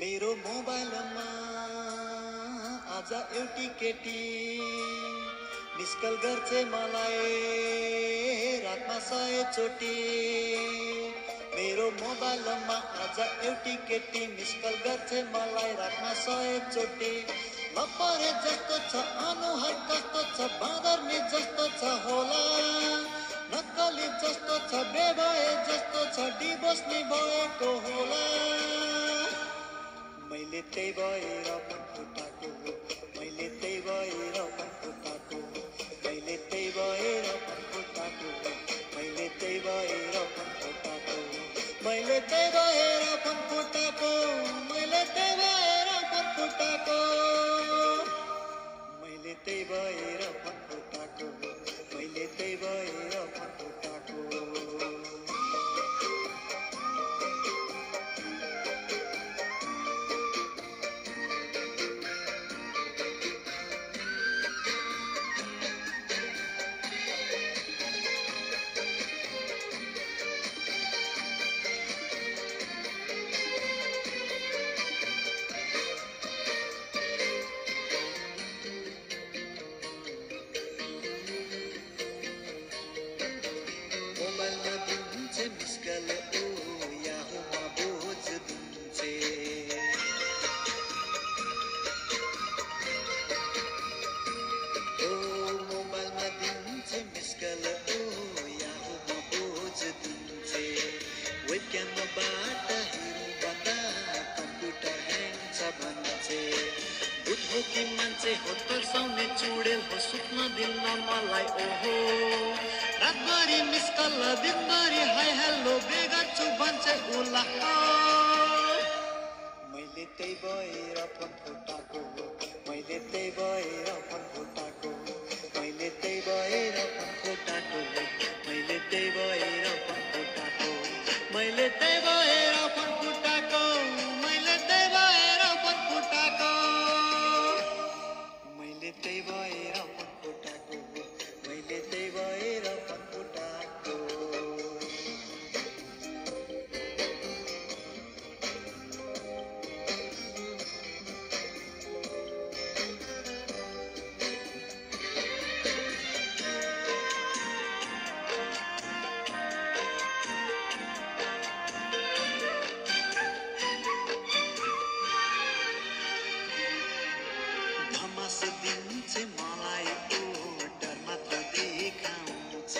मेरो मोबाइलमा आज एउटी केटी मिसकल गर्छ मलाई रातमा 100 चोटी। मेरो मोबाइलमा आज एउटी केटी मिसकल गर्छ मलाई रातमा 100 चोटी। लपरे जस्तो छ अनुहार कस्तो छ बाँदरनी जस्तो छ होला, नक्कली जस्तो छ बेभए जस्तो छ डिभोर्स नि भएको होला। मैले त्यही भएर मन फुटाको, मैले त्यही भएर मन फुटाको, मैले त्यही भएर मन फुटाको, मैले त्यही भएर मन फुटाको, मैले त्यही भएर मन फुटाको, मैले त्यही भएर मन फुटाको, मैले त्यही भएर मन फुटाको, मैले त्यही भएर मन फुटाको। चुडेल हो सुत्न दिन्न मलाई ओहो, रातभरि मिसकल दिनभरि हाई हेलो बेगर्छु भन्छ उला। मैले त्यही भएर मन फुटाको, मैले त्यही भएर मन फुटाको, मैले त्यही भएर मन फुटाको, मैले त्यही भएर मन फुटाको, मैले त्यही भएर मन फुटाको, मैले त्यही भएर मन फुटाको, मैले त्यही भएर मन फुटाको, मैले त्यही भएर मन फुटाको। धमास दिन्छ मलाई ओ डर मात्र देखाउँछ,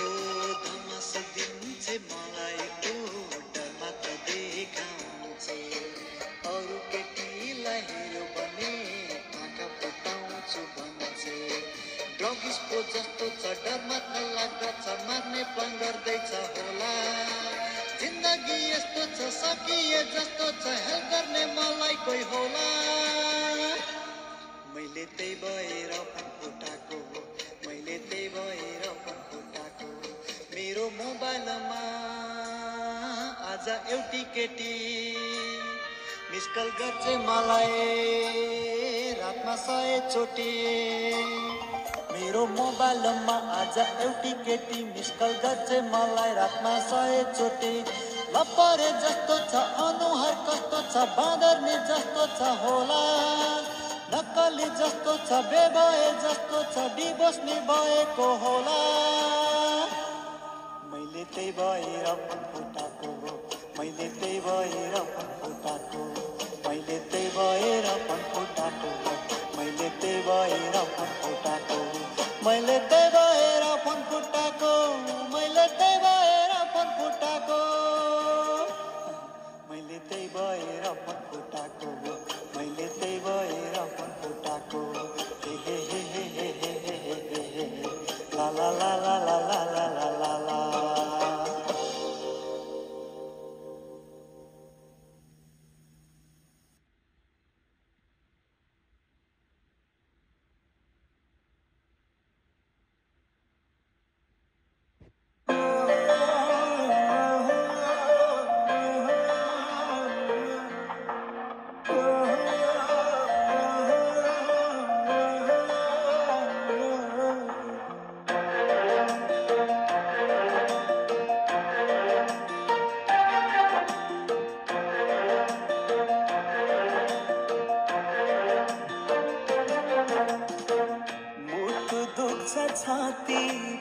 ओ धमास दिन्छ मलाई ओ डर मात्र देखाउँछ। अरू केटीलाई हेऱ्यो भने आँखा फुटाउँछु भन्छ, ड्रग्स पो जस्तो छ डर मात्र लाग्दछ मार्ने प्लान गर्दैछ होला। जिन्दगी यस्तो छ सकिए जस्तो छ हेल्प गर्ने मलाई कोही होला। मैले त्यही भएर मन फुटाको, मैले त्यही भएर मन फुटाको। मेरो मोबाइलमा आज एउटी केटी मिसकल गर्छ मलाई रातमा 100 चोटी। मेरो मोबाइलमा आज एउटी केटी मिसकल गर्छ मलाई रातमा 100 चोटी। लपरे जस्तो छ अनुहार कस्तो छ बाँदरनी जस्तो छ होला, नक्कली जस्तो छ बेभए जस्तो छ डिभोर्स नि भएको होला। मैले त्यही भएर मन फुटाको, मैले त्यही भएर मन फुटाको, मैले त्यही भएर मन फुटाको, मैले त्यही भएर मन फुटाको, मैले त्यही भएर मन फुटाको, मैले त्यही भएर मन फुटाको, मैले त्यही भएर मन फुटाको, मैले त्यही भएर मन फुटाको। हे हे हे हे हे हे हे हे ला ला ला ला ला ला ला ला ला। छाती